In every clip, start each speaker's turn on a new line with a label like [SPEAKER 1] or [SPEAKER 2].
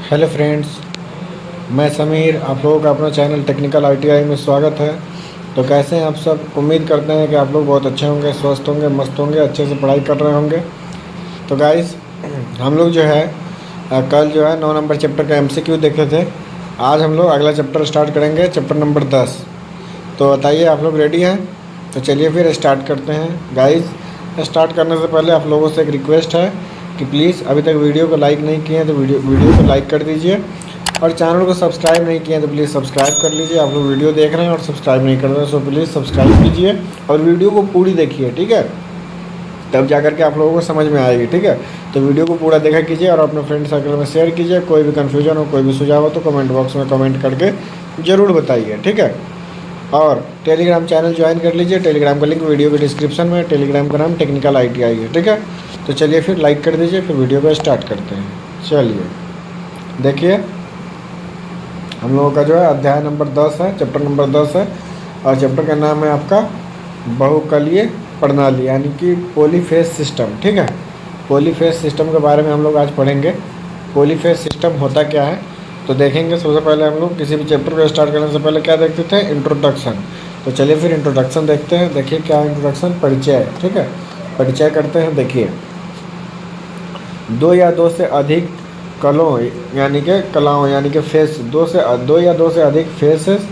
[SPEAKER 1] Hello friends, मैं समीर। आप लोगों का अपना चैनल टेक्निकल आईटीआई में स्वागत है। तो कैसे हैं आप सब? उम्मीद करते हैं कि आप लोग बहुत अच्छे होंगे, स्वस्थ होंगे, मस्त होंगे, अच्छे से पढ़ाई कर रहे होंगे। तो गाइस, हम लोग जो है कल जो है 9 नंबर चैप्टर का एमसीक्यू देखे थे। आज हम लोग अगला चैप्टर स्टार्ट करेंगे, चैप्टर नंबर 10। तो बताइए, आप लोग रेडी हैं? तो चलिए फिर स्टार्ट करते हैं। गाइस, स्टार्ट करने से पहले आप लोगों से एक रिक्वेस्ट है कि प्लीज़ अभी तक वीडियो को लाइक नहीं किए हैं तो वीडियो को लाइक कर दीजिए, और चैनल को सब्सक्राइब नहीं किए हैं तो प्लीज़ सब्सक्राइब कर लीजिए। आप लोग वीडियो देख रहे हैं और सब्सक्राइब नहीं कर रहे हैं, सो प्लीज़ सब्सक्राइब कीजिए और वीडियो को पूरी देखिए, ठीक है? तब जा करके आप लोगों को समझ में आएगी, ठीक है? तो वीडियो को पूरा देखा कीजिए और अपने फ्रेंड सर्कल में शेयर कीजिए। कोई भी कन्फ्यूजन हो, कोई भी सुझाव हो तो कमेंट बॉक्स में कमेंट करके ज़रूर बताइए, ठीक है? और टेलीग्राम चैनल ज्वाइन कर लीजिए। टेलीग्राम का लिंक वीडियो के डिस्क्रिप्शन में। टेलीग्राम का नाम टेक्निकल आईटीआई है, ठीक है? तो चलिए फिर लाइक कर दीजिए, फिर वीडियो को स्टार्ट करते हैं। चलिए देखिए, हम लोगों का जो है अध्याय नंबर 10 है, चैप्टर नंबर 10 है, और चैप्टर का नाम है आपका बहुकलीय प्रणाली, यानी कि पॉलीफेज सिस्टम, ठीक है? पॉलीफेज सिस्टम के बारे में हम लोग आज पढ़ेंगे। पॉलीफेज सिस्टम होता क्या है तो देखेंगे। सबसे पहले हम लोग किसी भी चैप्टर को स्टार्ट करने से पहले क्या देखते थे? इंट्रोडक्शन। तो चलिए फिर इंट्रोडक्शन देखते हैं। देखिए क्या इंट्रोडक्शन, परिचय, ठीक है? परिचय करते हैं। देखिए, दो या दो से अधिक कलों यानी कि कलाओं यानी कि फेस, दो या दो से अधिक फेसेस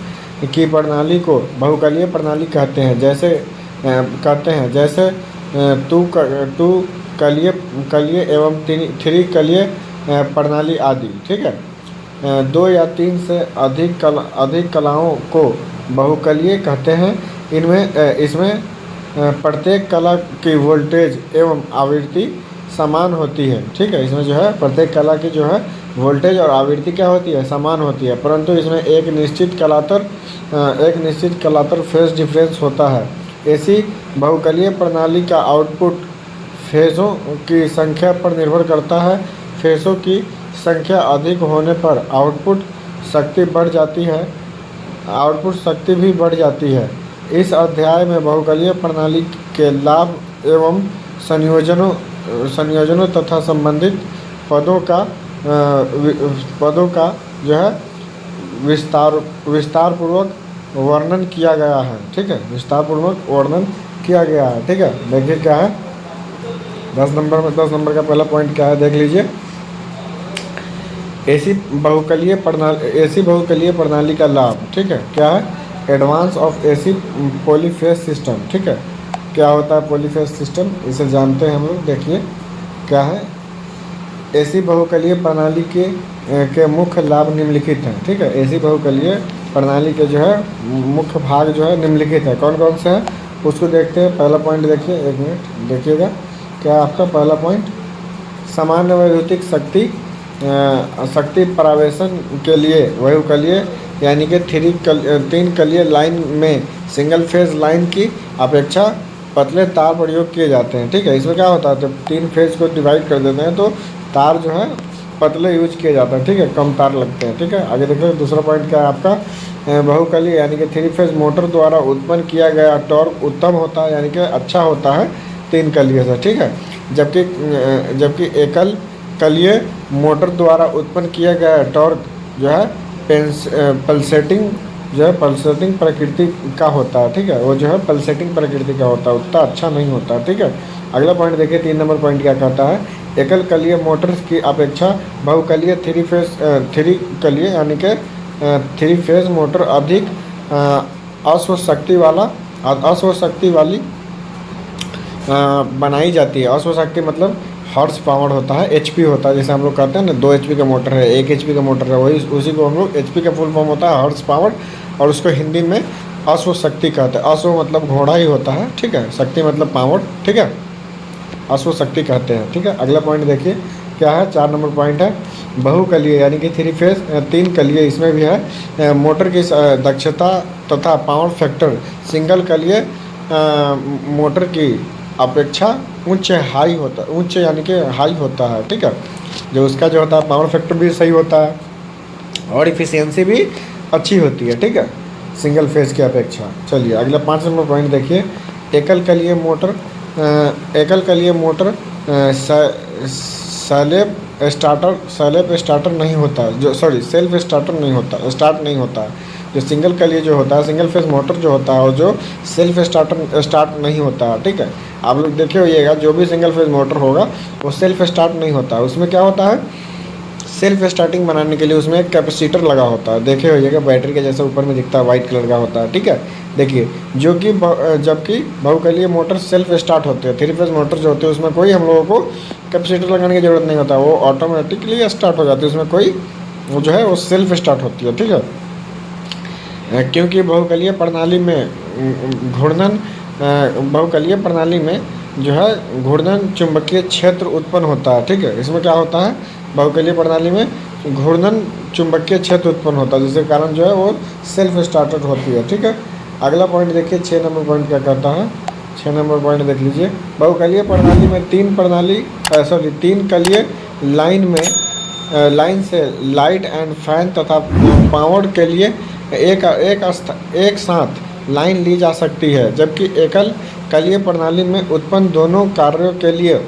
[SPEAKER 1] की प्रणाली को बहुकलीय प्रणाली कहते हैं। जैसे टू कलीय कलीय एवं थ्री कलीय प्रणाली आदि, ठीक है? दो या तीन से अधिक कलाओं को बहुकलीय कहते हैं। इसमें प्रत्येक कला की वोल्टेज एवं आवृत्ति समान होती है, ठीक है? इसमें जो है प्रत्येक कला की जो है वोल्टेज और आवृत्ति क्या होती है? समान होती है, परंतु इसमें एक निश्चित कलातर फेज डिफरेंस होता है। ऐसी बहुकलीय प्रणाली का आउटपुट फेज़ों की संख्या पर निर्भर करता है। फेज़ों की संख्या अधिक होने पर आउटपुट शक्ति भी बढ़ जाती है। इस अध्याय में बहुकलीय प्रणाली के लाभ एवं संयोजनों तथा संबंधित पदों का जो है विस्तार पूर्वक वर्णन किया गया है, ठीक है? विस्तार पूर्वक वर्णन किया गया है, ठीक है? देखिए क्या है 10 नंबर का पहला पॉइंट क्या है, देख लीजिए। ऐसी बहुकलीय प्रणाली का लाभ, ठीक है? क्या है? Advance of AC polyphase system, ठीक है? क्या होता है पॉलीफेज सिस्टम, इसे जानते हैं हम लोग। देखिए क्या है, ऐसी बहुकलीय प्रणाली के मुख्य लाभ निम्नलिखित हैं, ठीक है? ऐसी बहुकलीय प्रणाली के जो है मुख्य भाग जो है निम्नलिखित है। कौन कौन से हैं उसको देखते हैं। पहला पॉइंट देखिए, एक मिनट देखिएगा। क्या आपका पहला पॉइंट? सामान्य वैद्युतिक शक्ति परावेशन के लिए बहुकलीय यानी कि तीन कलीय लाइन में सिंगल फेज लाइन की अपेक्षा पतले तार प्रयोग किए जाते हैं, ठीक है? इसमें क्या होता है, जब तीन फेज को डिवाइड कर देते हैं तो तार जो है पतले यूज किए जाते हैं, ठीक है? कम तार लगते हैं, ठीक है? आगे देखिए दूसरा पॉइंट क्या है आपका? बहुकलीय यानी कि थ्री फेज मोटर द्वारा उत्पन्न किया गया टॉर्क उत्तम होता है, यानी कि अच्छा होता है तीन कलीय से, ठीक है? जबकि एकल कलीय मोटर द्वारा उत्पन्न किया गया टॉर्क जो है पल्सेटिंग प्रकृति का होता है, ठीक है? वो जो है पल्सेटिंग प्रकृति का होता है, उतना अच्छा नहीं होता, ठीक है? अगला पॉइंट देखिए, 3 नंबर पॉइंट क्या कहता है? एकल कलीय मोटर्स की अपेक्षा बहुकलीय थ्री कलीय यानी कि थ्री फेज मोटर अधिक अश्वशक्ति वाली बनाई जाती है। अश्वशक्ति मतलब हॉर्स पावर होता है, एचपी होता है। जैसे हम लोग कहते हैं ना 2 एचपी का मोटर है, 1 एचपी का मोटर है, वही उसी को हम लोग एचपी का फुल फॉर्म होता है हॉर्स पावर, और उसको हिंदी में अश्वशक्ति कहते हैं। अश्व मतलब घोड़ा ही होता है, ठीक है? शक्ति मतलब पावर, ठीक है? अश्वशक्ति कहते हैं, ठीक है? अगला पॉइंट देखिए क्या है, 4 नंबर पॉइंट है बहुकलीय यानी कि थ्री फेज तीन कलीय। इसमें भी है मोटर की दक्षता तथा पावर फैक्टर सिंगल कलीय मोटर की अपेक्षा उच्च यानी कि हाई होता है, ठीक है? जो उसका जो होता है पावर फैक्टर भी सही होता है और इफिशियंसी भी अच्छी होती है, ठीक है? सिंगल फेज की अपेक्षा। चलिए अगला 5 नंबर पॉइंट देखिए, एकल कलीय मोटर सेल्फ स्टार्टर नहीं होता, जो सॉरी सेल्फ स्टार्टर नहीं होता, स्टार्ट नहीं होता। जो सिंगल कलिए जो होता है, सिंगल फेज मोटर जो होता है, और जो सेल्फ स्टार्ट नहीं होता, ठीक है। आप लोग देखे होइएगा, जो भी सिंगल फेज मोटर होगा वो सेल्फ स्टार्ट नहीं होता। उसमें क्या होता है, सेल्फ स्टार्टिंग बनाने के लिए उसमें एक कैपेसिटर लगा होता है, देखे होइएगा, बैटरी के जैसे ऊपर में दिखता है, वाइट कलर का होता है, ठीक है। देखिए, जो कि जबकि बहुकलीय मोटर सेल्फ स्टार्ट होते हैं, थ्री फेज मोटर जो होते हैं उसमें कोई हम लोगों को कैपेसिटर लगाने की ज़रूरत नहीं होता, वो ऑटोमेटिकली स्टार्ट हो जाती है, उसमें कोई वो जो है वो सेल्फ स्टार्ट होती है, ठीक है। क्योंकि बहुकलीय प्रणाली में घूर्णन बहुकलीय प्रणाली में जो है घूर्णन चुंबकीय क्षेत्र उत्पन्न होता है, ठीक है। इसमें क्या होता है, बहुकलीय प्रणाली में घूर्णन चुंबकीय क्षेत्र उत्पन्न होता है, जिसके कारण जो है वो सेल्फ स्टार्टेड होती है, ठीक है। अगला पॉइंट देखिए, 6 नंबर पॉइंट क्या कहता है। 6 नंबर पॉइंट देख लीजिए, बहुकलीय प्रणाली में तीन कलीय लाइन से लाइट एंड फैन तथा पावर के लिए एक साथ लाइन ली जा सकती है, जबकि एकल कलीय प्रणाली में उत्पन्न दोनों कार्यों के लिए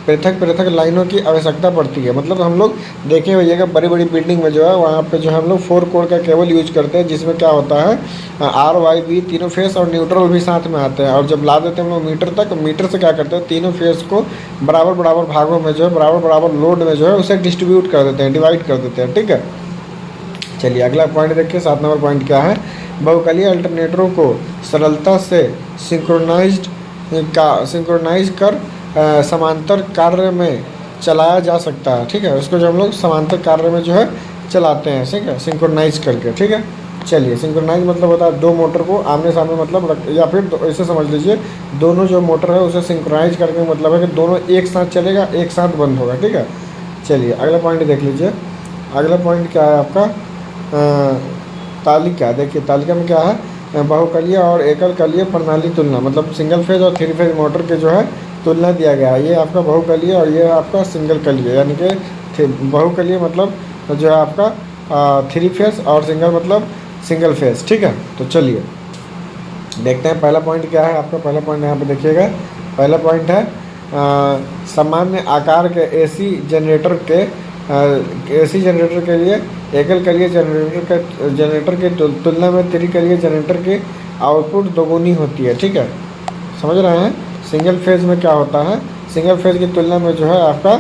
[SPEAKER 1] पृथक पृथक लाइनों की आवश्यकता पड़ती है। मतलब हम लोग देखे होइएगा, बड़ी बड़ी बिल्डिंग में जो है वहाँ पे जो है हम लोग 4 कोर का केबल यूज करते हैं, जिसमें क्या होता है आर वाई बी तीनों फेस और न्यूट्रल भी साथ में आते हैं, और जब ला देते हैं हम लोग मीटर तक, मीटर से क्या करते हैं, तीनों फेस को बराबर बराबर भागों में जो है बराबर लोड में जो है उसे डिस्ट्रीब्यूट कर देते हैं, डिवाइड कर देते हैं, ठीक है। चलिए अगला पॉइंट देखिए, 7 नंबर पॉइंट क्या है। बहुकलीय अल्टरनेटरों को सरलता से सिंक्रोनाइज कर समांतर कार्य में चलाया जा सकता है, ठीक है। उसको जो हम लोग समांतर कार्य में जो है चलाते हैं, ठीक है, सिंक्रोनाइज करके, ठीक है। चलिए, सिंक्रोनाइज मतलब होता है दो मोटर को आमने सामने मतलब या फिर ऐसे समझ लीजिए, दोनों जो मोटर है उसे सिंक्रोनाइज करके मतलब है कि दोनों एक साथ चलेगा, एक साथ बंद होगा, ठीक है। चलिए अगला पॉइंट देख लीजिए। अगला पॉइंट क्या है आपका, तालिका। देखिए तालिका में क्या है, बहुकलीय और एकल कलीय प्रणाली तुलना, मतलब सिंगल फेज और थ्री फेज मोटर के जो है तुलना दिया गया है। ये आपका बहुकलीय और ये आपका सिंगल कलीय, यानी कि बहुकलीय मतलब जो है आपका थ्री फेज और सिंगल मतलब सिंगल फेज, ठीक है। तो चलिए देखते हैं पहला पॉइंट क्या है आपका। पहला पॉइंट यहाँ पे देखिएगा, पहला पॉइंट है सामान्य आकार के एसी जनरेटर के लिए एकल कलीय जनरेटर के तुलना में त्रिकलीय जनरेटर की आउटपुट दोगुनी होती है, ठीक है। समझ रहे हैं, सिंगल फेज में क्या होता है, सिंगल फेज की तुलना में जो है आपका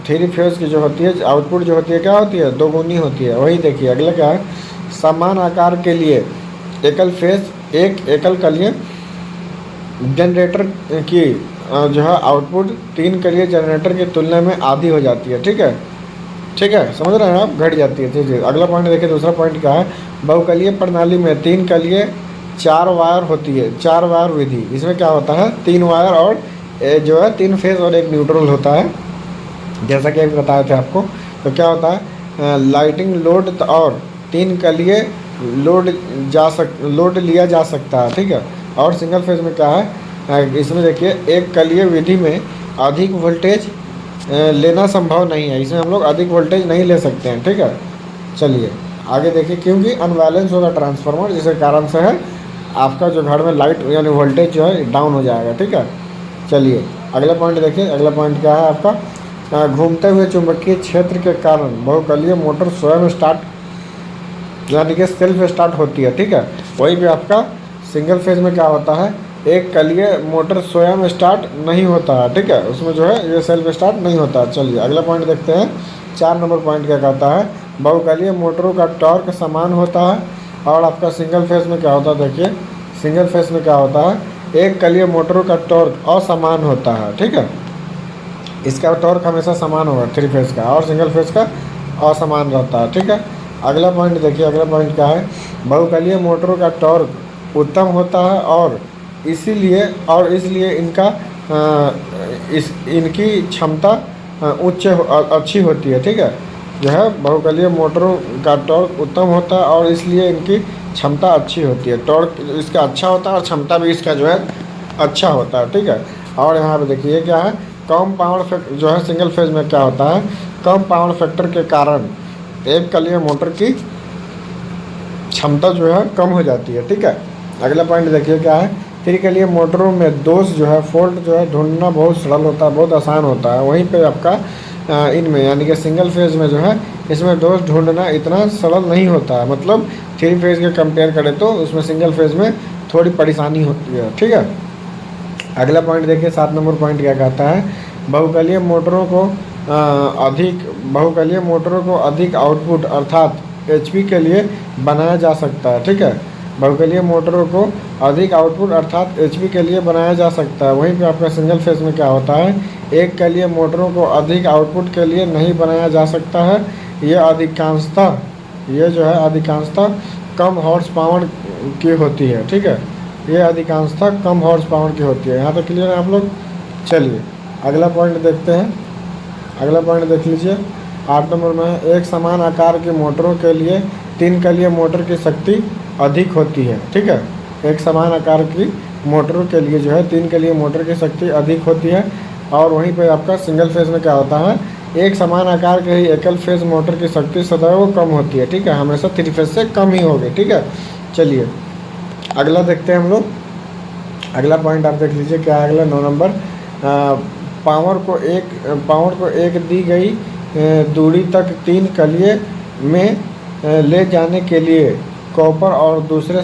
[SPEAKER 1] थ्री फेज की जो होती है आउटपुट जो होती है क्या होती है, दोगुनी होती है। वही देखिए अगला क्या है, समान आकार के लिए एकल कलीय जनरेटर की जो है आउटपुट तीन कलीय जनरेटर की तुलना में आधी हो जाती है, ठीक है, ठीक है। समझ रहे हैं आप, घट जाती है, ठीक है। अगला पॉइंट देखिए, दूसरा पॉइंट क्या है, बहुकलीय प्रणाली में तीन कलीय 4 वायर होती है, 4 वायर विधि। इसमें क्या होता है, 3 वायर और जो है 3 फेज और एक न्यूट्रल होता है, जैसा कि अभी बताए थे आपको। तो क्या होता है, लाइटिंग लोड और 3 कलीय लोड लिया जा सकता है, ठीक है। और सिंगल फेज में क्या है, इसमें देखिए एक कलीय विधि में अधिक वोल्टेज लेना संभव नहीं है, इसमें हम लोग अधिक वोल्टेज नहीं ले सकते हैं, ठीक है। चलिए आगे देखिए, क्योंकि अनबैलेंस होगा ट्रांसफार्मर, जिसके कारण से है आपका जो घर में लाइट यानी वोल्टेज जो है डाउन हो जाएगा, ठीक है। चलिए अगला पॉइंट देखिए, अगला पॉइंट क्या है आपका, घूमते हुए चुंबकीय क्षेत्र के कारण बहुकलीय मोटर स्वयं स्टार्ट यानी कि सेल्फ स्टार्ट होती है, ठीक है। वहीं पे आपका सिंगल फेज में क्या होता है, एक कलीय मोटर स्वयं स्टार्ट नहीं होता है, ठीक है, उसमें जो है ये सेल्फ स्टार्ट नहीं होता। चलिए अगला पॉइंट देखते हैं, 4 नंबर पॉइंट क्या कहता है, बहुकलीय मोटरों का टॉर्क समान होता है। और आपका सिंगल फेज में क्या होता है, देखिए सिंगल फेज में क्या होता है, एक कलीय मोटरों का टॉर्क असमान होता है, ठीक है। इसका टॉर्क हमेशा समान होगा थ्री फेज का, और सिंगल फेज का असमान रहता है, ठीक है। अगला पॉइंट देखिए, अगला पॉइंट क्या है, बहुकलीय मोटरों का टॉर्क उत्तम होता है और इसलिए इनकी क्षमता अच्छी होती है, ठीक है। जो है बहुकलीय मोटरों का टॉर्क उत्तम होता है और इसलिए इनकी क्षमता अच्छी होती है, टॉर्क इसका अच्छा होता है और क्षमता भी इसका जो है अच्छा होता है, ठीक है। और यहाँ पे देखिए क्या है, कम पावर फैक्टर जो है सिंगल फेज में क्या होता है, कम पावर फैक्टर के कारण एक कलीय मोटर की क्षमता जो है कम हो जाती है, ठीक है। अगला पॉइंट देखिए क्या है, त्रिकलीय मोटरों में दोष जो है फॉल्ट जो है ढूंढना बहुत सरल होता है, बहुत आसान होता है। वहीं पे आपका इनमें यानी कि सिंगल फेज़ में जो है इसमें दोष ढूंढना इतना सरल नहीं होता है। मतलब 3 फेज़ के कंपेयर करें तो उसमें सिंगल फेज़ में थोड़ी परेशानी होती है। ठीक है, अगला पॉइंट देखिए 7 नंबर पॉइंट क्या कहता है, बहुकलीय मोटरों को अधिक आउटपुट अर्थात एचपी के लिए बनाया जा सकता है। ठीक है, बहुकलीय मोटरों को अधिक आउटपुट अर्थात एचपी के लिए बनाया जा सकता है। वहीं पे आपका सिंगल फेज में क्या होता है, एक कलीय मोटरों को अधिक आउटपुट के लिए नहीं बनाया जा सकता है। ये जो है अधिकांशतः कम हॉर्स पावर की होती है। ठीक है, ये अधिकांशतः कम हॉर्स पावर की होती है। यहाँ तक क्लियर है आप लोग। चलिए अगला पॉइंट देखते हैं। अगला पॉइंट देख लीजिए 8 नंबर में, एक समान आकार की मोटरों के लिए 3 कलीय मोटर की शक्ति अधिक होती है। ठीक है, एक समान आकार की मोटरों के लिए जो है 3 कलीय मोटर की शक्ति अधिक होती है। और वहीं पे आपका सिंगल फेज में क्या होता है, एक समान आकार के ही एकल फेज मोटर की शक्ति सदैव कम होती है। ठीक है, हमेशा 3 फेज से कम ही होगी। ठीक है, चलिए अगला देखते हैं हम लोग। अगला पॉइंट आप देख लीजिए क्या है अगला 9 नंबर, पावर को एक दी गई दूरी तक 3 कलीय में ले जाने के लिए कॉपर और दूसरे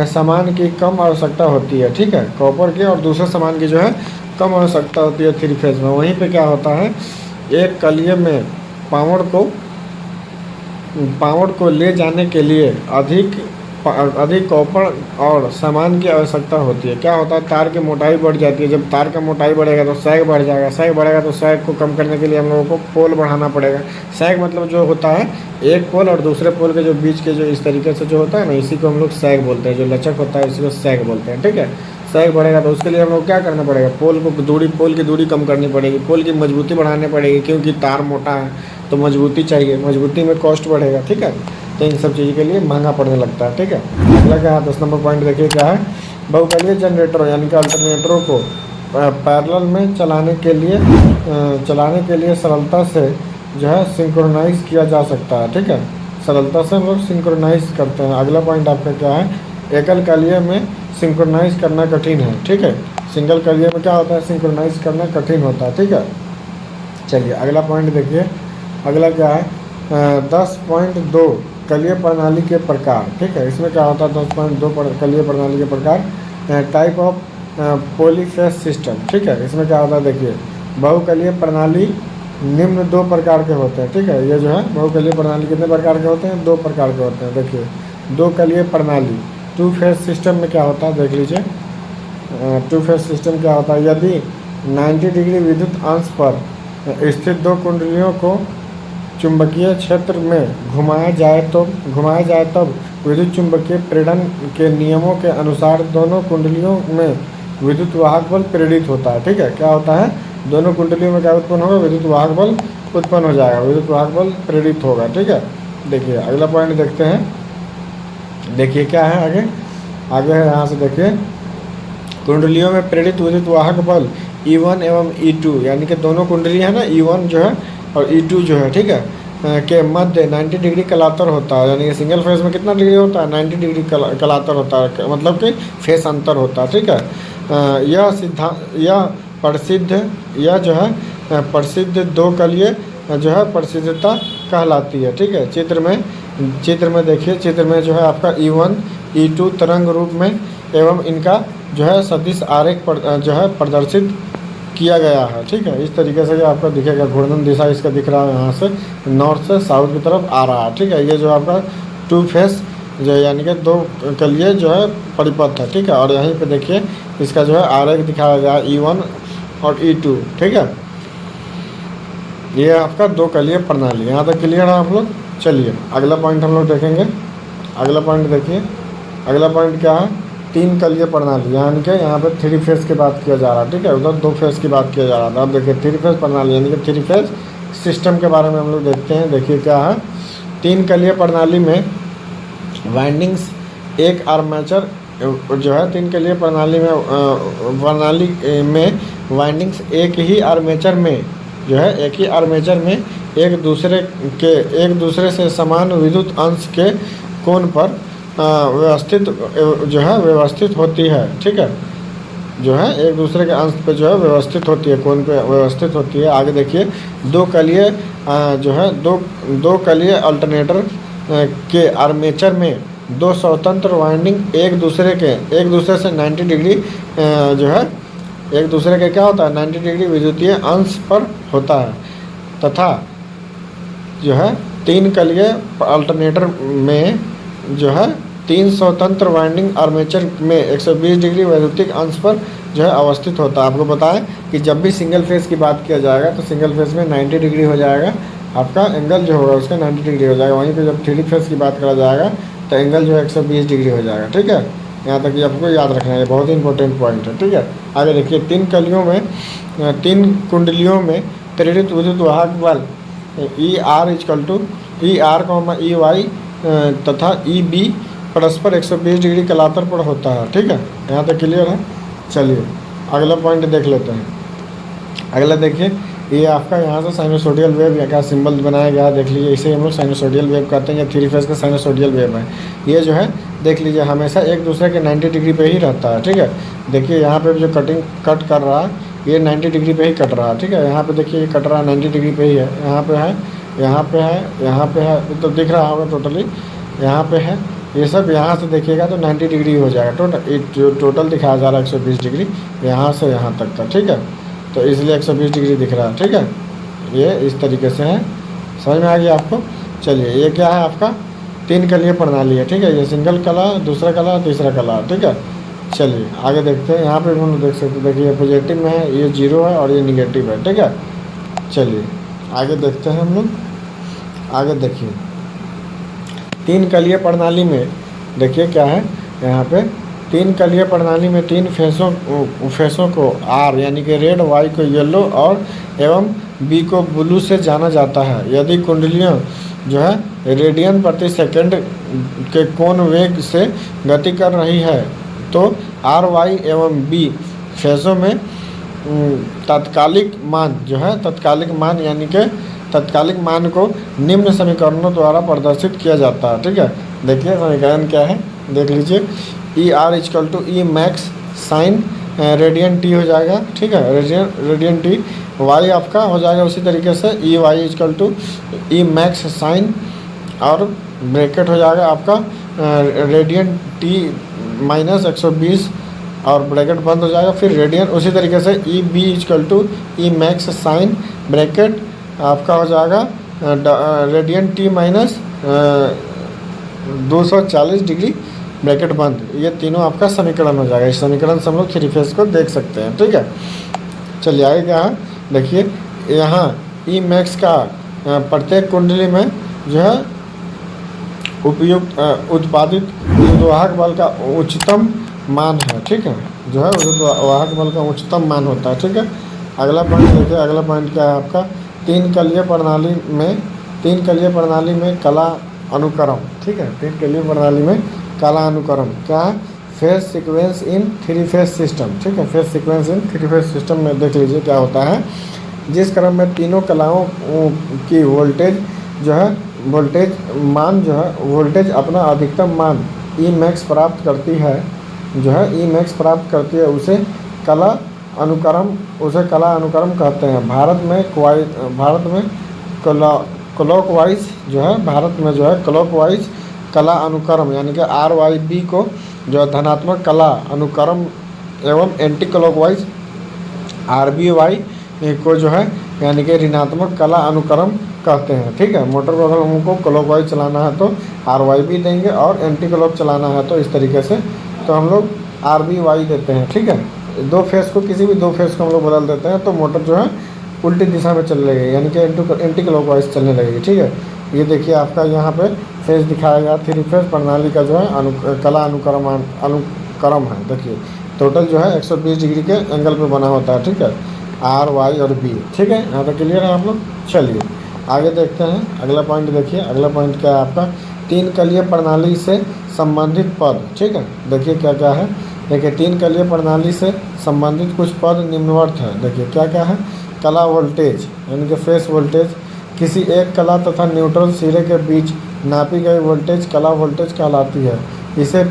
[SPEAKER 1] सामान की कम आवश्यकता होती है। ठीक है, कॉपर की और दूसरे सामान की जो है कम आवश्यकता होती है 3 फेज में। वहीं पे क्या होता है, एक कलीय में पावर को ले जाने के लिए अधिक कॉपर और सामान की आवश्यकता होती है। क्या होता है, तार की मोटाई बढ़ जाती है। जब तार का मोटाई बढ़ेगा तो सैग बढ़ जाएगा, सैग बढ़ेगा तो सैग को कम करने के लिए हम लोगों को पोल बढ़ाना पड़ेगा। सैग मतलब जो होता है एक पोल और दूसरे पोल के जो बीच के जो इस तरीके से जो होता है ना, इसी को हम लोग सैग बोलते हैं। जो लचक होता है इसी को सैग बोलते हैं। ठीक है, सैग बढ़ेगा तो उसके लिए हम लोग क्या करना पड़ेगा, पोल की दूरी कम करनी पड़ेगी, पोल की मजबूती बढ़ानी पड़ेगी। क्योंकि तार मोटा है तो मजबूती चाहिए, मजबूती में कॉस्ट बढ़ेगा। ठीक है, तो इन सब चीज़ों के लिए महंगा पड़ने लगता है। ठीक है, अगला क्या है 10 नंबर पॉइंट देखिए क्या है, बहुकलीय जनरेटरों यानी कि अल्टरनेटरों को पैरेलल में चलाने के लिए सरलता से जो है सिंक्रोनाइज किया जा सकता है। ठीक है, सरलता से हम लोग सिंक्रोनाइज करते हैं। अगला पॉइंट आपका क्या है, एकल कलीय में सिंक्रोनाइज करना कठिन है। ठीक है, सिंगल कलीय में क्या होता है, सिंक्रोनाइज करना कठिन होता है। ठीक है, चलिए अगला पॉइंट देखिए। अगला क्या है 10.2 कलीय प्रणाली के प्रकार। ठीक है, इसमें क्या होता है 10.2 कलीय प्रणाली के प्रकार, टाइप ऑफ पॉलीफेज सिस्टम। ठीक है, इसमें क्या होता है देखिए, बहुकलीय प्रणाली निम्न 2 प्रकार के होते हैं। ठीक है, ये जो है बहुकलीय प्रणाली कितने प्रकार के होते हैं, 2 प्रकार के होते हैं। देखिए 2 कलीय प्रणाली 2 फेज सिस्टम में क्या होता है देख लीजिए। 2 फेज सिस्टम क्या होता है, यदि 90 डिग्री विद्युत अंश पर स्थित 2 कुंडलियों को चुंबकीय क्षेत्र में घुमाया जाए तब विद्युत चुंबकीय प्रेरण के नियमों के अनुसार दोनों कुंडलियों में विद्युत वाहक बल प्रेरित होता है। ठीक है, क्या होता है, दोनों कुंडलियों में क्या उत्पन्न होगा, विद्युत वाहक बल उत्पन्न हो जाएगा, विद्युत वाहक बल प्रेरित होगा। ठीक है, देखिए अगला पॉइंट देखते हैं। देखिए क्या है आगे है, यहाँ से देखिए, कुंडलियों में प्रेरित विद्युत वाहक बल E1 एवं E2 यानी कि दोनों कुंडली है ना, E1 जो है और E2 जो है। ठीक है, के मध्य 90 डिग्री कलातर होता है। यानी कि सिंगल फेज में कितना डिग्री होता है, 90 डिग्री कलातर होता है, मतलब कि फेस अंतर होता है। ठीक है, यह जो है प्रसिद्ध 2 कलीय जो है प्रसिद्धता कहलाती है। ठीक है, चित्र में देखिए, चित्र में जो है आपका E1 E2 तरंग रूप में एवं इनका जो है सदिश आरेख जो है प्रदर्शित किया गया है। ठीक है, इस तरीके से जो आपका दिखेगा, घूर्णन दिशा इसका दिख रहा है, यहाँ से नॉर्थ से साउथ की तरफ आ रहा है। ठीक है, ये जो आपका 2 फेस जो यानी कि 2 कलीय जो है परिपथ है। ठीक है, और यहीं पे देखिए इसका जो है आरेख दिखाया गया है E1 और E2। ठीक है, ये आपका 2 कलीय प्रणाली। यहाँ तक क्लियर है आप लोग। चलिए अगला पॉइंट हम लोग देखेंगे। अगला पॉइंट देखिए, अगला पॉइंट क्या है, 3 कलीय प्रणाली यानी कि यहाँ पे 3 फेज की बात किया जा रहा है। ठीक है, उधर 2 फेज की बात किया जा रहा था। अब देखिए 3 फेज प्रणाली यानी कि 3 फेज सिस्टम के बारे में हम लोग देखते हैं। देखिए क्या है, 3 कलीय प्रणाली में वाइंडिंग्स एक आर्मेचर जो है 3 कलीय प्रणाली में वाइंडिंग्स एक ही आर्मेचर में एक दूसरे से समान विद्युत अंश के कोण पर व्यवस्थित होती है। ठीक है, जो है एक दूसरे के अंश पे जो है व्यवस्थित होती है, कोण पे व्यवस्थित होती है। आगे देखिए, दो कलीय जो है दो कलीय अल्टरनेटर के आर्मेचर में दो स्वतंत्र वाइंडिंग एक दूसरे से 90 डिग्री जो है एक दूसरे के क्या होता है 90 डिग्री विद्युतीय अंश पर होता है, तथा जो है तीन कलीय अल्टरनेटर में जो है तीन स्वतंत्र वाइंडिंग आर्मेचर में 120 डिग्री वैद्युतिक अंश पर जो है अवस्थित होता है। आपको बताएं कि जब भी सिंगल फेज़ की बात किया जाएगा तो सिंगल फेज़ में 90 डिग्री हो जाएगा, आपका एंगल जो होगा उसका 90 डिग्री हो जाएगा। वहीं पे जब थ्री फेज़ की बात करा जाएगा तो एंगल जो है 120 डिग्री हो जाएगा। ठीक है, यहाँ तक ये आपको याद रखना है, बहुत ही इंपॉर्टेंट पॉइंट है। ठीक है, आगे देखिए, तीन कुंडलियों में प्रेरित विद्युत वाहक बल ER, तथा EB परस्पर 120 डिग्री कलातर पर होता है। ठीक है, यहाँ तक क्लियर है। चलिए अगला पॉइंट देख लेते हैं। अगला देखिए, ये आपका यहाँ से साइनोसोडियल वेव का सिंबल बनाया गया है, देख लीजिए, इसे हम लोग साइनोसोडियल वेव कहते हैं, या थ्री फेज का साइनोसोडियल वेव है। ये जो है देख लीजिए हमेशा एक दूसरे के 90 डिग्री पे ही रहता है। ठीक है, देखिए यहाँ पे जो कट कर रहा है ये 90 डिग्री पे ही कट रहा है। ठीक है, यहाँ पे देखिए ये कट रहा है 90 डिग्री पे ही है, यहाँ पे है, यहाँ पे है, यहाँ पे है, तो दिख रहा होगा टोटली, यहाँ पे है, ये सब यहाँ से देखिएगा तो 90 डिग्री हो जाएगा। टोटल दिखाया जा रहा है 120 डिग्री यहाँ से यहाँ तक का। ठीक है, तो इसलिए 120 डिग्री दिख रहा है। ठीक है, ये इस तरीके से है, समझ में आ गया आपको। चलिए, ये क्या है आपका तीन कलीय प्रणाली है। ठीक है, ये सिंगल कला, दूसरा कला, तीसरा कला। ठीक है, चलिए आगे देखते हैं। यहाँ पे हम लोग देख सकते हैं, देखिए ये पॉजिटिव में है, ये जीरो है और ये निगेटिव है। ठीक है, चलिए आगे देखते हैं हम लोग। आगे देखिए, तीन कलीय प्रणाली में देखिए क्या है, यहाँ पे तीन कलीय प्रणाली में तीन फेसों को R यानी कि रेड, Y को येलो और एवं B को ब्लू से जाना जाता है। यदि कुंडलियाँ जो है रेडियन प्रति सेकंड के कोण वेग से गति कर रही है तो R, Y एवं B फेसों में तात्कालिक मान को निम्न समीकरणों द्वारा प्रदर्शित किया जाता है। ठीक है, देखिए समीकरण क्या है, देख लीजिए, E max sine radian T हो जाएगा। ठीक है, रेडियन टी, वाई आपका हो जाएगा उसी तरीके से E मैक्स साइन और ब्रैकेट हो जाएगा आपका रेडियन टी माइनस 120 और ब्रैकेट बंद हो जाएगा, फिर रेडियन उसी तरीके से E मैक्स साइन ब्रैकेट आपका हो जाएगा radian T minus 240 degree bracket बंद। ये तीनों आपका समीकरण हो जाएगा। इस समीकरण से हम लोग थ्री फेज को देख सकते हैं। ठीक है, चलिए आगे क्या है, देखिए यहाँ ई मैक्स का प्रत्येक कुंडली में जो है उत्पादित विद्युतवाहक बल का उच्चतम मान है। ठीक है, जो है विद्युतवाहक बल का उच्चतम मान होता है। ठीक है, अगला पॉइंट देखिए, अगला पॉइंट क्या है आपका, तीन कलीय प्रणाली में कला अनुक्रम। ठीक है, तीन कलीय प्रणाली में कला अनुक्रम क्या है, phase sequence in three phase system. ठीक है, phase sequence in three phase system में देख लीजिए क्या होता है, जिस क्रम में तीनों कलाओं की वोल्टेज अपना अधिकतम मान ई मैक्स प्राप्त करती है, उसे कला अनुक्रम कहते हैं। भारत में क्लॉकवाइज कला अनुक्रम यानी कि RYB को जो धनात्मक कला अनुक्रम एवं एंटी क्लॉकवाइज RBY को जो है यानी कि ऋणात्मक कला अनुक्रम कहते हैं। ठीक है, मोटर को अगर हमको क्लॉकवाइज चलाना है तो RYB देंगे और एंटी क्लॉक चलाना है तो इस तरीके से तो हम लोग RBY देते हैं। ठीक है, दो फेस को किसी भी दो फेस को हम लोग बदल देते हैं तो मोटर जो है उल्टी दिशा में चलने लगेगी यानी कि एंटी क्लॉकवाइज चलने लगेगी। ठीक है, ये देखिए आपका यहाँ पे फेज दिखाया गया थ्री फेज प्रणाली का जो है कला अनुक्रम है। देखिए टोटल जो है 120 डिग्री के एंगल पे बना होता है। ठीक है, R, Y और B। ठीक है, यहाँ तक क्लियर है आप लोग। चलिए आगे देखते हैं, अगला पॉइंट देखिए, अगला पॉइंट क्या है आपका, तीन कलीय प्रणाली से संबंधित पद। ठीक है, देखिए क्या क्या है, देखिए तीन कलीय प्रणाली से संबंधित कुछ पद निम्नवत है। देखिए क्या क्या है, कला वोल्टेज यानी कि फेस वोल्टेज, किसी एक कला तथा न्यूट्रल सिरे के बीच नापी गई वोल्टेज कला वोल्टेज कहलाती है। इसे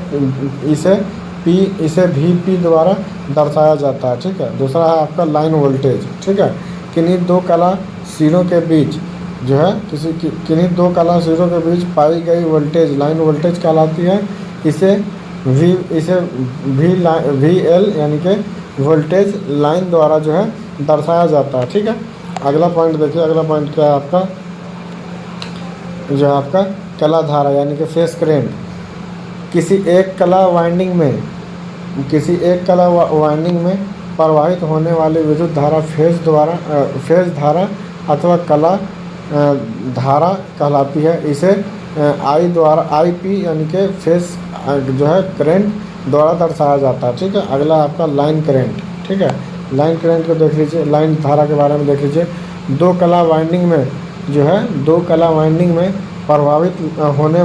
[SPEAKER 1] पी, इसे भी पी द्वारा दर्शाया जाता है। ठीक है। दूसरा है आपका लाइन वोल्टेज। ठीक है। किन्हीं दो कला सिरों के बीच जो है किन्हीं दो कला सिरों के बीच पाई गई वोल्टेज लाइन वोल्टेज कहलाती है। इसे वी एल यानी कि वोल्टेज लाइन द्वारा जो है दर्शाया जाता है। ठीक है। अगला पॉइंट देखिए, अगला पॉइंट क्या है आपका, जो है आपका कला धारा यानी कि फेस करेंट। किसी एक कला वाइंडिंग में प्रवाहित होने वाली विद्युत धारा फेज धारा अथवा कला धारा कहलाती है। इसे आई पी यानी कि फेस जो है करंट द्वारा दर्शाया जाता है। ठीक है। अगला आपका लाइन करंट। ठीक है। लाइन करंट को देख लीजिए, लाइन धारा के बारे में देख लीजिए। दो कला वाइंडिंग में प्रवाहित होने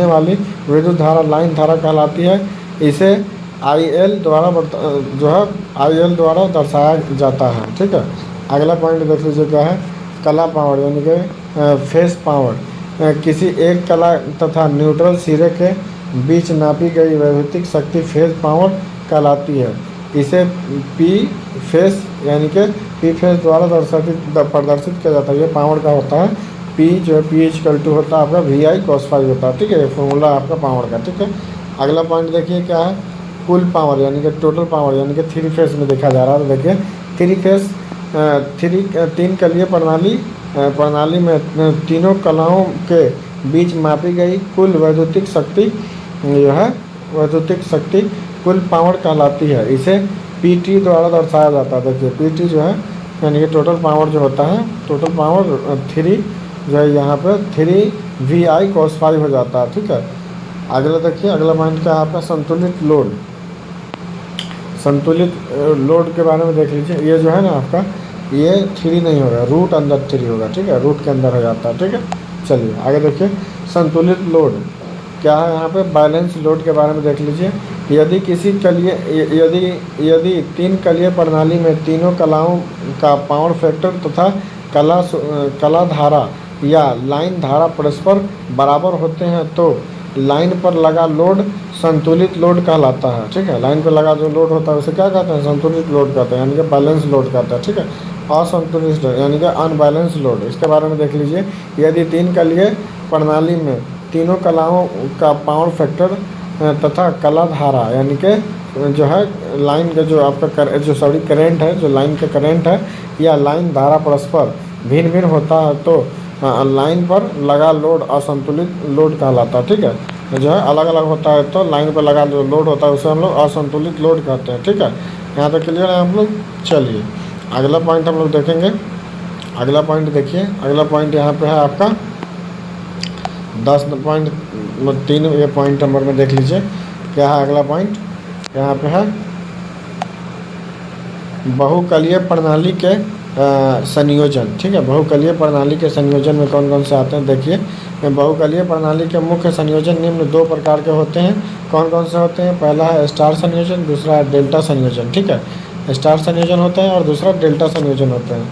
[SPEAKER 1] वाली विद्युत धारा लाइन धारा कहलाती है। इसे आई एल द्वारा दर्शाया जाता है। ठीक है। अगला पॉइंट देख लीजिए क्या है, कला पावर यानी कि फेस पावर। किसी एक कला तथा न्यूट्रल सिरे के बीच नापी गई वैद्युतिक शक्ति फेज पावर कहलाती है। इसे पी फेस यानी कि पी फेस द्वारा प्रदर्शित किया जाता है। ये पावर का होता है। पी जो है पी इक्वल टू होता है आपका वी आई कॉस फाइव होता है। ठीक है। ये फॉर्मूला आपका पावर का। ठीक है। अगला पॉइंट देखिए क्या है, कुल पावर यानी कि टोटल पावर यानी कि थ्री फेस में देखा जा रहा है। तो देखिए थ्री फेस तीन कलीय प्रणाली में तीनों कलाओं के बीच मापी गई कुल वैद्युतिक शक्ति कुल पावर कहलाती है। इसे पीटी द्वारा दर्शाया जाता है। देखिए पीटी जो है यानी कि टोटल पावर जो होता है, टोटल पावर थ्री जो है यहाँ पे three V I cos five हो जाता है। ठीक है। अगला देखिए, अगला पॉइंट क्या है आपका, संतुलित लोड के बारे में देख लीजिए। ये जो है ना आपका, ये थ्री नहीं होगा, रूट अंदर थ्री होगा। ठीक है। रूट के अंदर हो जाता है। ठीक है। चलिए आगे देखिए, संतुलित लोड क्या है यहाँ पे, बैलेंस लोड के बारे में देख लीजिए। यदि तीन कलीय प्रणाली में तीनों कलाओं का पावर फैक्टर तथा कला धारा या लाइन धारा परस्पर बराबर होते हैं तो लाइन पर लगा लोड संतुलित लोड कहलाता है। ठीक है। लाइन पर लगा जो लोड होता है उसे क्या कहते हैं, संतुलित लोड कहते हैं, यानी कि बैलेंस लोड कहते हैं। ठीक है। असंतुलित यानी कि अनबैलेंस लोड, इसके बारे में देख लीजिए। यदि तीन कलीय प्रणाली में तीनों कलाओं का पावर फैक्टर तथा कला धारा यानी कि जो है लाइन का जो आपका करंट है, जो लाइन का करंट है या लाइन धारा परस्पर भिन्न भिन्न होता है तो लाइन पर लगा लोड असंतुलित लोड कहलाता है। ठीक है। जो है अलग अलग होता है तो लाइन पर लगा जो लोड होता है उसे हम लोग असंतुलित लोड कहते हैं। ठीक है। यहाँ तक क्लियर है हम लोग। चलिए अगला पॉइंट हम लोग देखेंगे। अगला पॉइंट देखिए, अगला पॉइंट यहाँ पे है आपका 10.3 ये पॉइंट नंबर में देख लीजिए क्या है। अगला पॉइंट यहाँ पे है बहुकलीय प्रणाली के संयोजन। ठीक है। बहुकलीय प्रणाली के संयोजन में कौन कौन से आते हैं देखिए। बहुकलीय प्रणाली के मुख्य संयोजन निम्न दो प्रकार के होते हैं। कौन कौन से होते हैं, पहला है स्टार संयोजन, दूसरा है डेल्टा संयोजन। ठीक है। स्टार संयोजन होता है और दूसरा डेल्टा संयोजन होता है।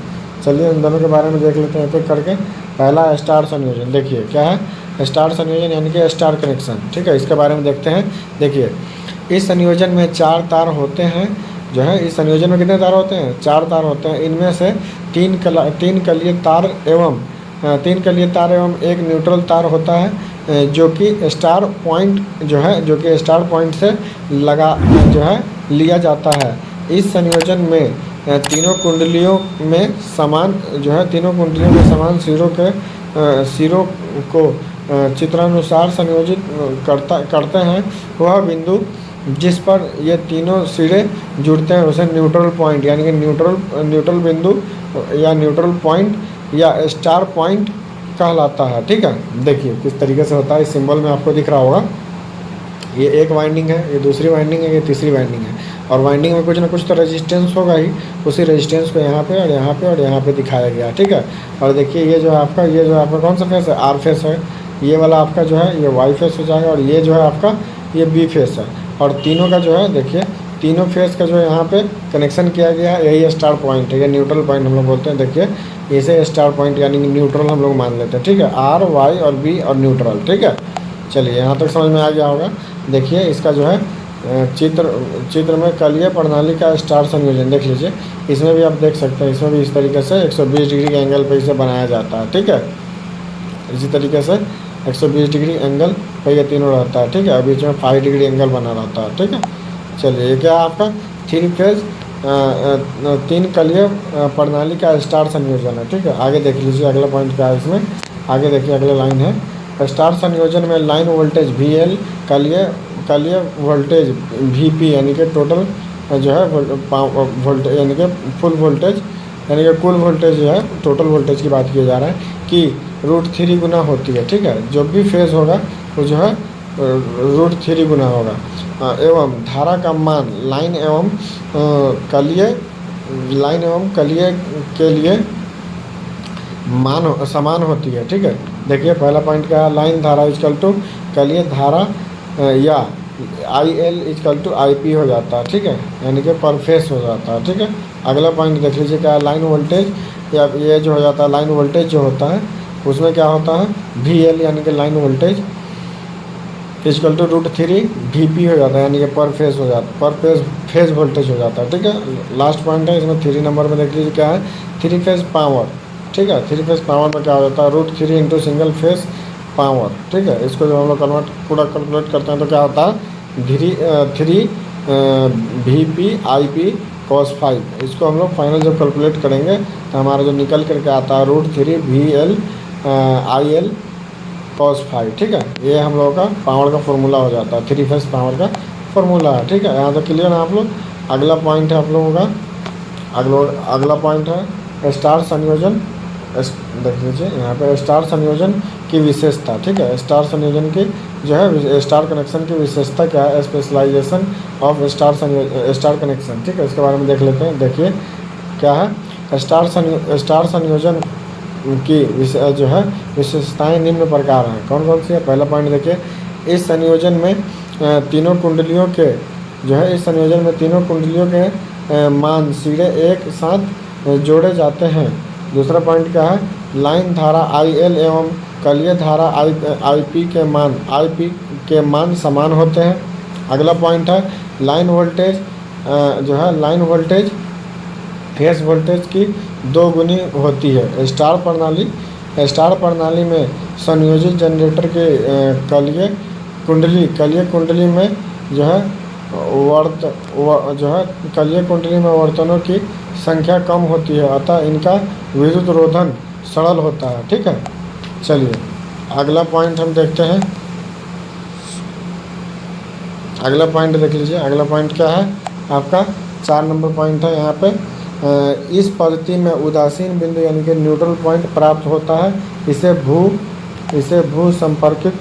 [SPEAKER 1] चलिए इन दोनों के बारे में देख लेते हैं एक एक करके। पहला स्टार संयोजन, देखिए क्या है स्टार संयोजन यानी कि स्टार कनेक्शन। ठीक है। इसके बारे में देखते हैं। देखिए इस संयोजन में चार तार होते हैं। जो है इस संयोजन में कितने तार होते हैं, चार तार होते हैं। इनमें से तीन कलीय तार एवं एक न्यूट्रल तार होता है जो कि स्टार पॉइंट से लगा जो है लिया जाता है। इस संयोजन में तीनों कुंडलियों में समान सिरों को चित्रानुसार संयोजित करते हैं। वह बिंदु जिस पर ये तीनों सिरे जुड़ते हैं उसे न्यूट्रल पॉइंट यानी कि न्यूट्रल बिंदु या न्यूट्रल पॉइंट या स्टार पॉइंट कहलाता है। ठीक है। देखिए किस तरीके से होता है, इस सिंबल में आपको दिख रहा होगा। ये एक वाइंडिंग है, ये दूसरी वाइंडिंग है, ये तीसरी वाइंडिंग है। और वाइंडिंग में कुछ ना कुछ तो रेजिस्टेंस होगा ही, उसी रेजिस्टेंस को यहाँ पे और यहाँ पे और यहाँ पे दिखाया गया। ठीक है। और देखिए ये जो आपका कौन सा फेस है, आर फेस है। ये वाला आपका जो है ये वाई फेस हो जाएगा और ये जो है आपका ये बी फेस है। और तीनों का जो है देखिए तीनों फेस का जो यहाँ पे कनेक्शन किया गया है यही स्टार पॉइंट है, ये न्यूट्रल पॉइंट हम लोग बोलते हैं। देखिए इसे स्टार पॉइंट यानी कि न्यूट्रल हम लोग मान लेते हैं। ठीक है। आर वाई और बी और न्यूट्रल। ठीक है। चलिए यहाँ तक समझ में आ गया होगा। देखिए इसका जो है चित्र में कलीय प्रणाली का स्टार संयोजन देख लीजिए। इसमें भी आप देख सकते हैं, इसमें भी इस तरीके से 120 डिग्री के एंगल पे इसे बनाया जाता है, ठीक है। इसी तरीके से 120 डिग्री एंगल पे ये तीनों रहता है, ठीक है। बीच में 5 डिग्री एंगल बना रहता है, ठीक है। चलिए ये क्या है आपका 3 फेज 3 कलीय प्रणाली का स्टार संयोजन है, ठीक है। आगे देख लीजिए अगला पॉइंट क्या है इसमें। आगे देखिए अगला लाइन है, स्टार संयोजन में लाइन वोल्टेज VL कलीय वोल्टेज VP यानी कि टोटल जो है वोल्टेज यानी कि फुल वोल्टेज यानी कि कुल वोल्टेज जो है टोटल वोल्टेज की बात किया जा रहा है कि √3 गुना होती है, ठीक है। जो भी फेज़ होगा वो जो है √3 गुना होगा। एवं धारा का मान लाइन एवं कलीय के लिए समान होती है, ठीक है। देखिए पहला पॉइंट क्या है, लाइन धारा इक्वल टू कलीय धारा या IL इक्वल टू IP हो जाता है, ठीक है, यानी कि पर फेस हो जाता है, ठीक है। अगला पॉइंट देख लीजिए क्या है, लाइन वोल्टेज या ये जो हो जाता है लाइन वोल्टेज जो होता है उसमें क्या होता है VL यानी कि line voltage equal to √3 VP हो जाता है, यानी कि पर फेज हो जाता है, पर फेज वोल्टेज हो जाता है, ठीक है। लास्ट पॉइंट है इसमें 3 नंबर में देख लीजिए क्या है 3 फेज पावर, ठीक है। 3 फेज पावर में क्या हो जाता है √3 इंटू सिंगल फेज पावर, ठीक है। इसको जब हम लोग पूरा कैलकुलेट करते हैं तो क्या होता है 3 VP IP cos 5। इसको हम लोग फाइनल जब कैलकुलेट करेंगे तो हमारा जो निकल करके आता है √3 VL IL cos 5, ठीक है। ये हम लोगों का पावर का फॉर्मूला हो जाता है, 3 फेज पावर का फॉर्मूला है, ठीक है। यहाँ तक क्लियर है आप लोग। अगला पॉइंट है आप लोगों का अगला पॉइंट है स्टार संयोजन। देख लीजिए यहाँ पे स्टार संयोजन की विशेषता, ठीक है। स्टार संयोजन की जो है स्टार कनेक्शन की विशेषता क्या है, स्पेशलाइजेशन ऑफ स्टार कनेक्शन, ठीक है। इसके बारे में देख लेते हैं। देखिए क्या है स्टार संयोजन की जो है विशेषताएं निम्न प्रकार हैं। कौन कौन सी है, पहला पॉइंट देखिए, इस संयोजन में तीनों कुंडलियों के जो है इस संयोजन में तीनों कुंडलियों के मान सीधे एक साथ जोड़े जाते हैं। दूसरा पॉइंट क्या है, लाइन धारा IL एवं कलीय धारा IP के मान समान होते हैं। अगला पॉइंट है लाइन वोल्टेज जो है लाइन वोल्टेज फेस वोल्टेज की 2 गुनी होती है। स्टार प्रणाली में संयोजित जनरेटर के कलीय कुंडली में जो है कलीय कुंडली में वर्तनों की संख्या कम होती है, अतः इनका विद्युत रोधन सरल होता है, ठीक है। चलिए अगला पॉइंट हम देखते हैं। अगला पॉइंट देख लीजिए। अगला पॉइंट क्या है आपका 4 नंबर पॉइंट है। यहाँ पे इस पद्धति में उदासीन बिंदु यानी कि न्यूट्रल पॉइंट प्राप्त होता है। इसे भू संपर्कित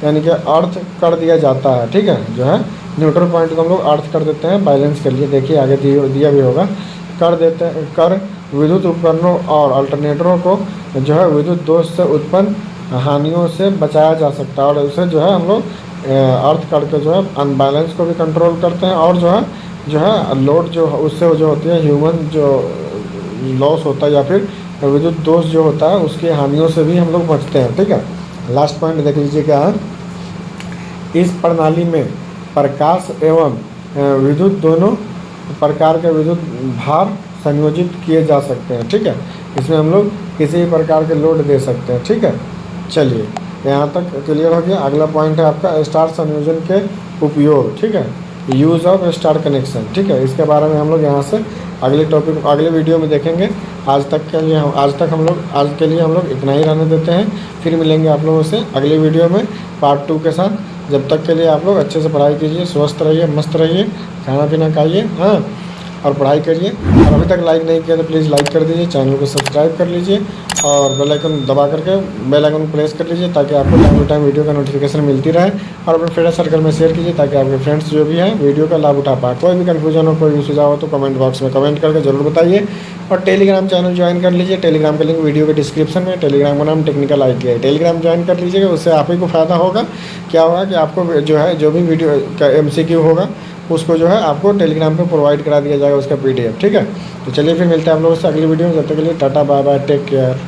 [SPEAKER 1] यानी कि अर्थ कर दिया जाता है, ठीक है। जो है न्यूट्रल पॉइंट को हम लोग अर्थ कर देते हैं बैलेंस के लिए। देखिए आगे दिया भी होगा, कर विद्युत उपकरणों और अल्टरनेटरों को जो है विद्युत दोष से उत्पन्न हानियों से बचाया जा सकता है, और उसे जो है हम लोग अर्थ करके जो है अनबैलेंस को भी कंट्रोल करते हैं, और जो है लोड जो उससे जो होती है ह्यूमन जो लॉस होता है या फिर विद्युत दोष जो होता है उसकी हानियों से भी हम लोग बचते हैं, ठीक है। लास्ट पॉइंट देख लीजिए क्या है, इस प्रणाली में प्रकाश एवं विद्युत दोनों प्रकार के विद्युत भार संयोजित किए जा सकते हैं, ठीक है। इसमें हम लोग किसी भी प्रकार के लोड दे सकते हैं, ठीक है। चलिए यहाँ तक क्लियर हो गया। अगला पॉइंट है आपका स्टार संयोजन के उपयोग, ठीक है, यूज़ ऑफ स्टार कनेक्शन, ठीक है। इसके बारे में हम लोग यहाँ से अगले वीडियो में देखेंगे। आज के लिए हम लोग इतना ही रहने देते हैं। फिर मिलेंगे आप लोगों से अगले वीडियो में पार्ट 2 के साथ। जब तक के लिए आप लोग अच्छे से पढ़ाई कीजिए, स्वस्थ रहिए, मस्त रहिए, खाना पीना खाइए, हाँ, और पढ़ाई करिए। और अभी तक लाइक नहीं किया तो प्लीज़ लाइक कर दीजिए, चैनल को सब्सक्राइब कर लीजिए और बेल आइकन दबा करके बेल आइकन को प्रेस कर लीजिए ताकि आपको टाइम टू टाइम वीडियो का नोटिफिकेशन मिलती रहे। और अपने फ्रेंड सर्कल में शेयर कीजिए ताकि आपके फ्रेंड्स जो भी हैं वीडियो का लाभ उठा पाए। कोई भी कन्फ्यूजन हो, कोई भी सुझाव हो तो कमेंट बॉक्स में कमेंट करके जरूर बताइए। और टेलीग्राम चैनल ज्वाइन कर लीजिए। टेलीग्राम का लिंक वीडियो के डिस्क्रिप्शन में। टेलीग्राम का नाम टेक्निकल ITI। टेलीग्राम ज्वाइन कर लीजिएगा, उससे आप ही को फ़ायदा होगा। क्या होगा कि आपको जो है जो भी वीडियो का MCQ होगा उसको जो है आपको टेलीग्राम पे प्रोवाइड करा दिया जाएगा उसका PDF, ठीक है। तो चलिए फिर मिलते हैं आप लोगों से अगली वीडियो में। जब तक के लिए tata bye bye, take care.